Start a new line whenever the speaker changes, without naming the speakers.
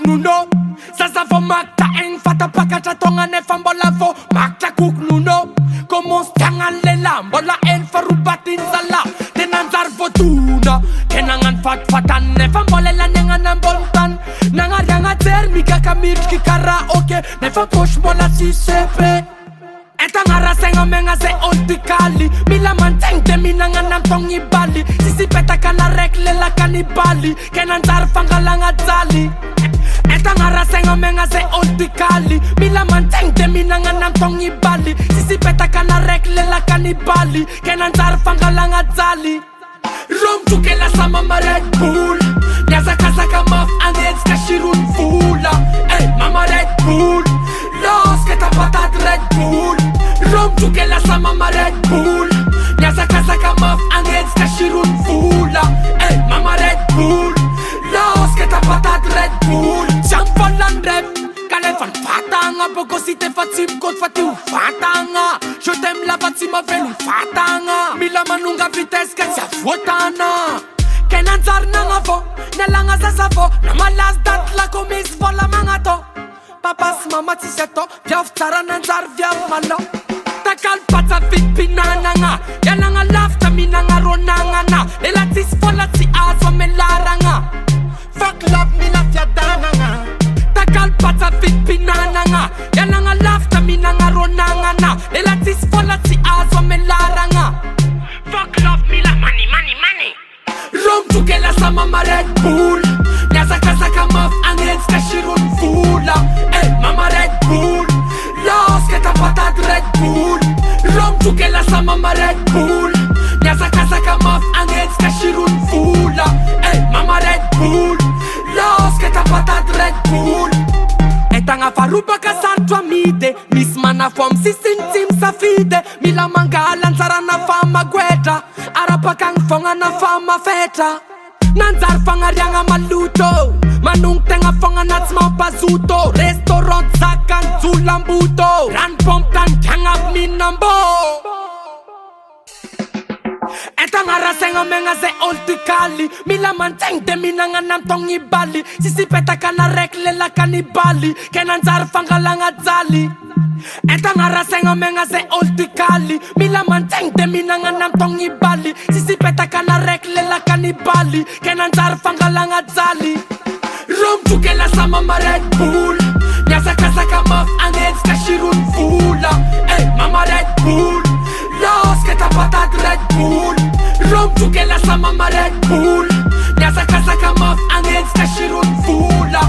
nuno Sasa vo makta eng fata pakatra tonga nefa mbola vo makta kuk nuno Commence tangan lela mbola en farubatin zala Tenanzar votuna Kenangan fat-fatan nefa mbolela nengan amboltan Nangarianga termika kamirki karaoke Nefa posh mbola si sepe Etangara senga menga se oltikali Mila manteng de minanga namtongi bali Sisi peta kana rekle la kanibali Kenanzar fangalanga zali Etangara senga menga se oltikali Mila manteng de minanga namtongi bali Sisi peta kana rekle la kanibali Kenanzar fangalanga zali Rom tuke la sama ma Red Bull Nyaza kasaka maf angels kashirun fula Ey mama Red Bull Los que tapatat Red Bull Rom tuke la sama ma Red Bull Nyaza kasaka maf angels kashirun fula Ey mama Red Bull Los que tapatat Red Bull Jump on and rap Kale fan fatanga Boko si te fatim kot fati u fatanga Je t'aime la fatima velu fatanga Mila manunga vitesse que sia fotana Kenanzar nanga vo Nelanga sasa vo Namalas dat la komis vola mangato Papas mama tiseto Viaf tsara nanzar viaf malo Takal pata fit pinananga Yananga lafta minanga ronanga na Elatis vola ti azo melaranga Fuck love me la fiadananga Takal pata fit pinananga Yananga lafta minanga ronanga na Elatis vola ti azo melaranga Fuck love me la money Rom tuke la sama ma Red Bull Nyaza kasaka maf angels kashirun fula Ey mama Red Bull Los que tapatat Red Bull Rom tuke la sama ma Red Bull Nyaza kasaka maf angels kashirun fula Ey mama Red Bull Los que tapatat Red Bull Etanga faruba kasartwa mide Miss mana fom sisin tim sa fide Mila manga lanzara na fama gweta Arapa kang fonga na fama feta Nanzar fanga rianga maluto Manung tenga fonga natsma bazuto Restaurant zakan zulambuto Ran pomtan kangap minambo Etangara senga menga se oltikali Mila manteng de minanga namtongi bali Sisi peta kana rekle la kanibali Kenanzar fangalanga zali Etangara senga menga se oltikali Mila manteng de minanga namtongi bali Sisi peta kana rekle la kanibali Kenanzar fangalanga zali Rom tuke la sama ma Red Bull Nyaza kasaka maf angels kashirun fula Ey mama Red Bull Los que tapatat Red Bull Rom tuke la sama ma Red Bull Nyaza kasaka maf angels kashirun fula